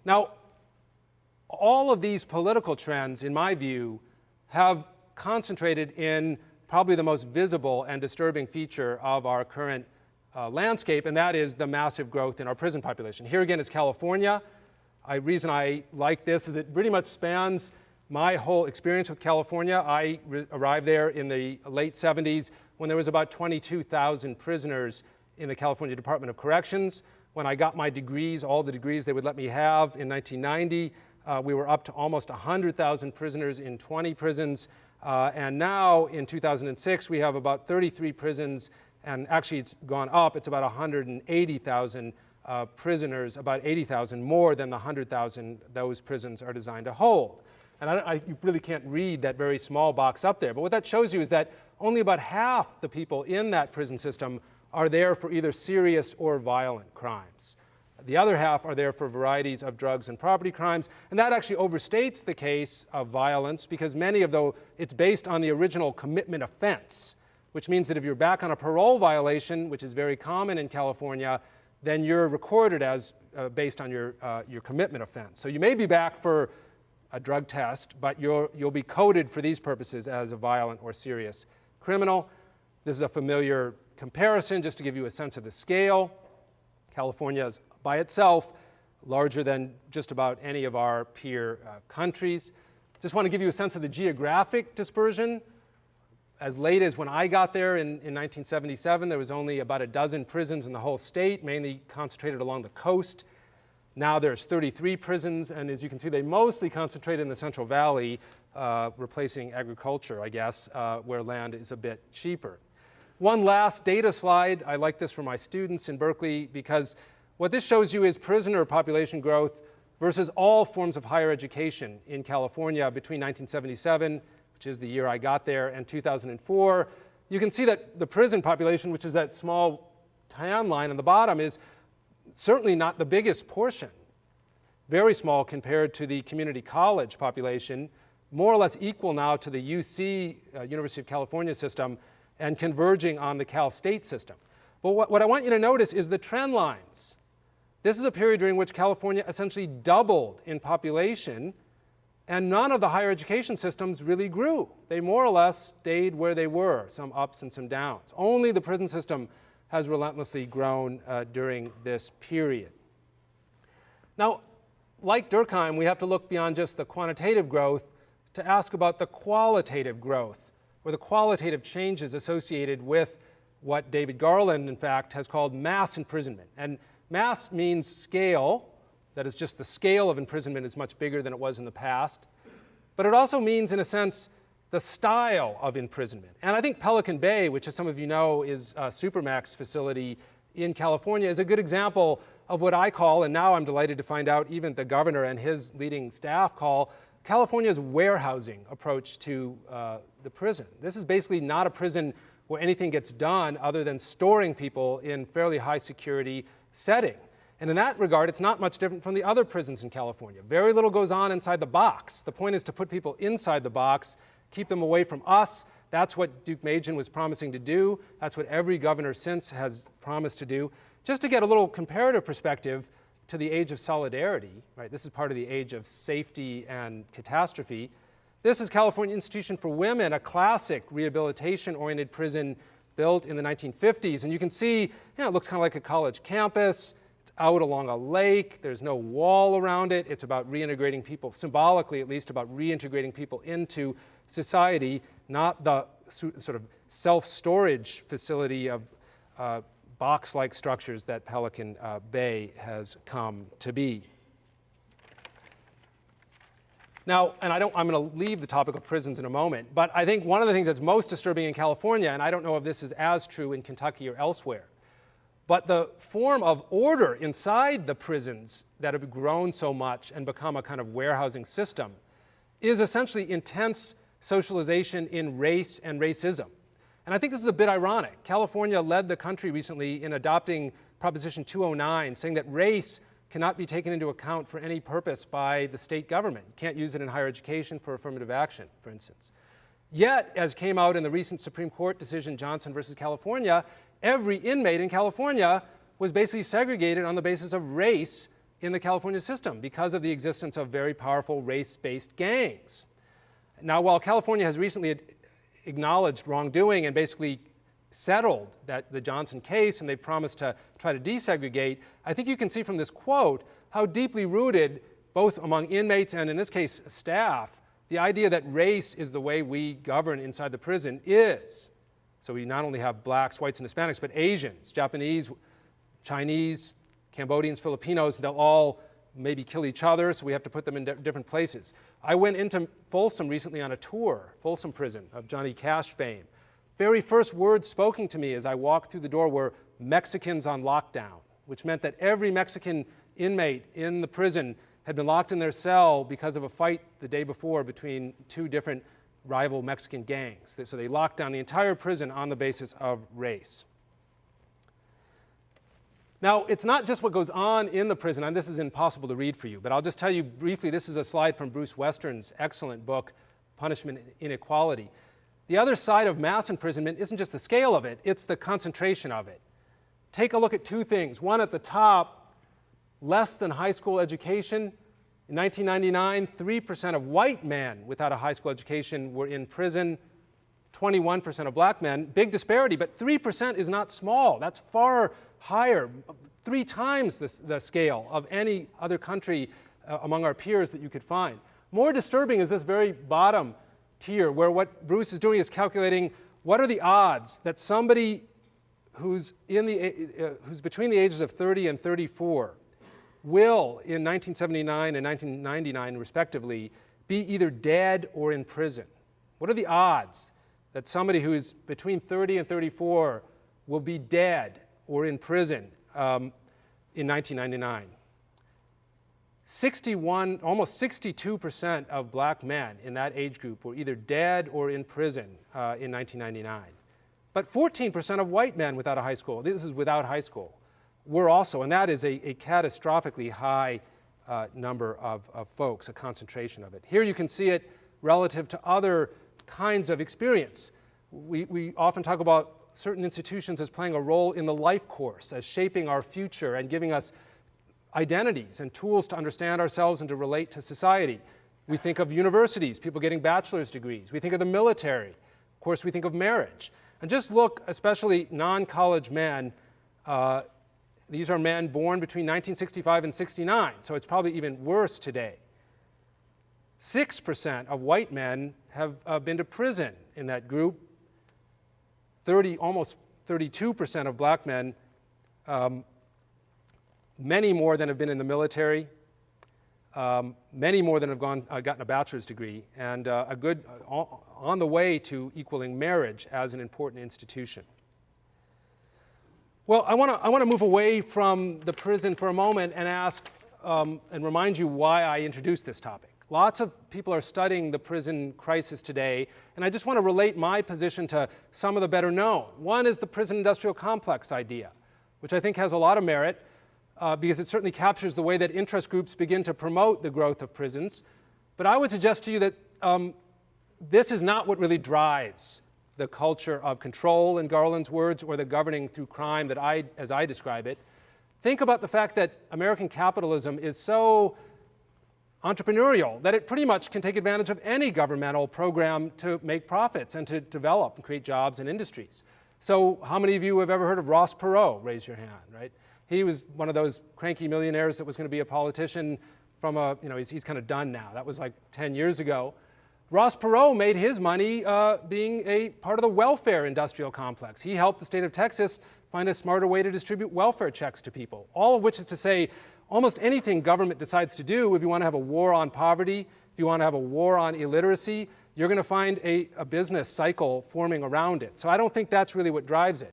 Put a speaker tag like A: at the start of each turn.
A: Now, all of these political trends, in my view, have concentrated in probably the most visible and disturbing feature of our current landscape, and that is the massive growth in our prison population. Here again is California. The reason I like this is it pretty much spans my whole experience with California. I arrived there in the late 70s when there was about 22,000 prisoners in the California Department of Corrections. When I got my degrees, all the degrees they would let me have in 1990, we were up to almost 100,000 prisoners in 20 prisons. And now in 2006, we have about 33 prisons, and actually it's gone up. It's about 180,000 prisoners, about 80,000 more than the 100,000 those prisons are designed to hold. And you really can't read that very small box up there. But what that shows you is that only about half the people in that prison system are there for either serious or violent crimes. The other half are there for varieties of drugs and property crimes. And that actually overstates the case of violence because many of those, it's based on the original commitment offense, which means that if you're back on a parole violation, which is very common in California, then you're recorded as based on your commitment offense. So you may be back for a drug test, but you'll be coded for these purposes as a violent or serious criminal. This is a familiar comparison just to give you a sense of the scale. California is by itself larger than just about any of our peer countries. Just want to give you a sense of the geographic dispersion. As late as when I got there in 1977, there was only about a dozen prisons in the whole state, mainly concentrated along the coast. Now there's 33 prisons, and as you can see, they mostly concentrate in the Central Valley, replacing agriculture, I guess, where land is a bit cheaper. One last data slide. I like this for my students in Berkeley because what this shows you is prisoner population growth versus all forms of higher education in California between 1977, which is the year I got there, and 2004. You can see that the prison population, which is that small tan line on the bottom, is certainly not the biggest portion. Very small compared to the community college population, more or less equal now to the UC, University of California system, and converging on the Cal State system. But what I want you to notice is the trend lines. This is a period during which California essentially doubled in population, and none of the higher education systems really grew. They more or less stayed where they were, some ups and some downs. Only the prison system has relentlessly grown during this period. Now, like Durkheim, we have to look beyond just the quantitative growth to ask about the qualitative growth, or the qualitative changes associated with what David Garland, in fact, has called mass imprisonment. And mass means scale. That is, just the scale of imprisonment is much bigger than it was in the past. But it also means, in a sense, the style of imprisonment. And I think Pelican Bay, which as some of you know is a Supermax facility in California, is a good example of what I call, and now I'm delighted to find out even the governor and his leading staff call, California's warehousing approach to the prison. This is basically not a prison where anything gets done other than storing people in fairly high security setting. And in that regard, it's not much different from the other prisons in California. Very little goes on inside the box. The point is to put people inside the box, keep them away from us. That's what Duke Majan was promising to do. That's what every governor since has promised to do. Just to get a little comparative perspective to the age of solidarity, right? This is part of the age of safety and catastrophe. This is California Institution for Women, a classic rehabilitation-oriented prison built in the 1950s. And you can see, it looks kind of like a college campus. It's out along a lake. There's no wall around it. It's about reintegrating people, symbolically at least, about reintegrating people into society, not the sort of self-storage facility of box-like structures that Pelican Bay has come to be. Now, and I'm going to leave the topic of prisons in a moment, but I think one of the things that's most disturbing in California, and I don't know if this is as true in Kentucky or elsewhere, but the form of order inside the prisons that have grown so much and become a kind of warehousing system is essentially intense socialization in race and racism. And I think this is a bit ironic. California led the country recently in adopting Proposition 209, saying that race cannot be taken into account for any purpose by the state government. You can't use it in higher education for affirmative action, for instance. Yet, as came out in the recent Supreme Court decision, Johnson versus California, every inmate in California was basically segregated on the basis of race in the California system because of the existence of very powerful race-based gangs. Now, while California has recently acknowledged wrongdoing and basically settled the Johnson case, and they've promised to try to desegregate, I think you can see from this quote how deeply rooted, both among inmates and in this case staff, the idea that race is the way we govern inside the prison is. So we not only have blacks, whites, and Hispanics, but Asians, Japanese, Chinese, Cambodians, Filipinos, they'll all maybe kill each other, so we have to put them in different places. I went into Folsom recently on a tour, Folsom Prison, of Johnny Cash fame. Very first words spoken to me as I walked through the door were Mexicans on lockdown, which meant that every Mexican inmate in the prison had been locked in their cell because of a fight the day before between two different rival Mexican gangs. So they locked down the entire prison on the basis of race. Now, it's not just what goes on in the prison, and this is impossible to read for you, but I'll just tell you briefly, this is a slide from Bruce Western's excellent book, Punishment and Inequality. The other side of mass imprisonment isn't just the scale of it, it's the concentration of it. Take a look at two things. One at the top, less than high school education. In 1999, 3% of white men without a high school education were in prison, 21% of black men. Big disparity, but 3% is not small. That's far higher, 3 times the scale of any other country among our peers that you could find. More disturbing is this very bottom tier, where what Bruce is doing is calculating what are the odds that somebody who's between the ages of 30 and 34 will, in 1979 and 1999 respectively, be either dead or in prison. What are the odds that somebody who is between 30 and 34 will be dead or in prison in 1999? Almost 62% of black men in that age group were either dead or in prison in 1999. But 14% of white men without a high school, this is without high school, were also, and that is a catastrophically high number of folks, a concentration of it. Here you can see it relative to other kinds of experience. We often talk about certain institutions as playing a role in the life course, as shaping our future and giving us identities and tools to understand ourselves and to relate to society. We think of universities, people getting bachelor's degrees. We think of the military. Of course, we think of marriage. And just look, especially non-college men, these are men born between 1965 and 69, so it's probably even worse today. 6% of white men have been to prison in that group. Almost 32% of black men, many more than have been in the military, many more than have gotten a bachelor's degree, and on the way to equaling marriage as an important institution. Well, I want to move away from the prison for a moment and ask and remind you why I introduced this topic. Lots of people are studying the prison crisis today, and I just want to relate my position to some of the better known. One is the prison industrial complex idea, which I think has a lot of merit because it certainly captures the way that interest groups begin to promote the growth of prisons. But I would suggest to you that this is not what really drives the culture of control, in Garland's words, or the governing through crime that as I describe it. Think about the fact that American capitalism is so entrepreneurial that it pretty much can take advantage of any governmental program to make profits and to develop and create jobs and industries. So how many of you have ever heard of Ross Perot? Raise your hand, right? He was one of those cranky millionaires that was going to be a politician from he's kind of done now. That was like 10 years ago. Ross Perot made his money being a part of the welfare industrial complex. He helped the state of Texas find a smarter way to distribute welfare checks to people, all of which is to say almost anything government decides to do, if you want to have a war on poverty, if you want to have a war on illiteracy, you're going to find a business cycle forming around it. So I don't think that's really what drives it.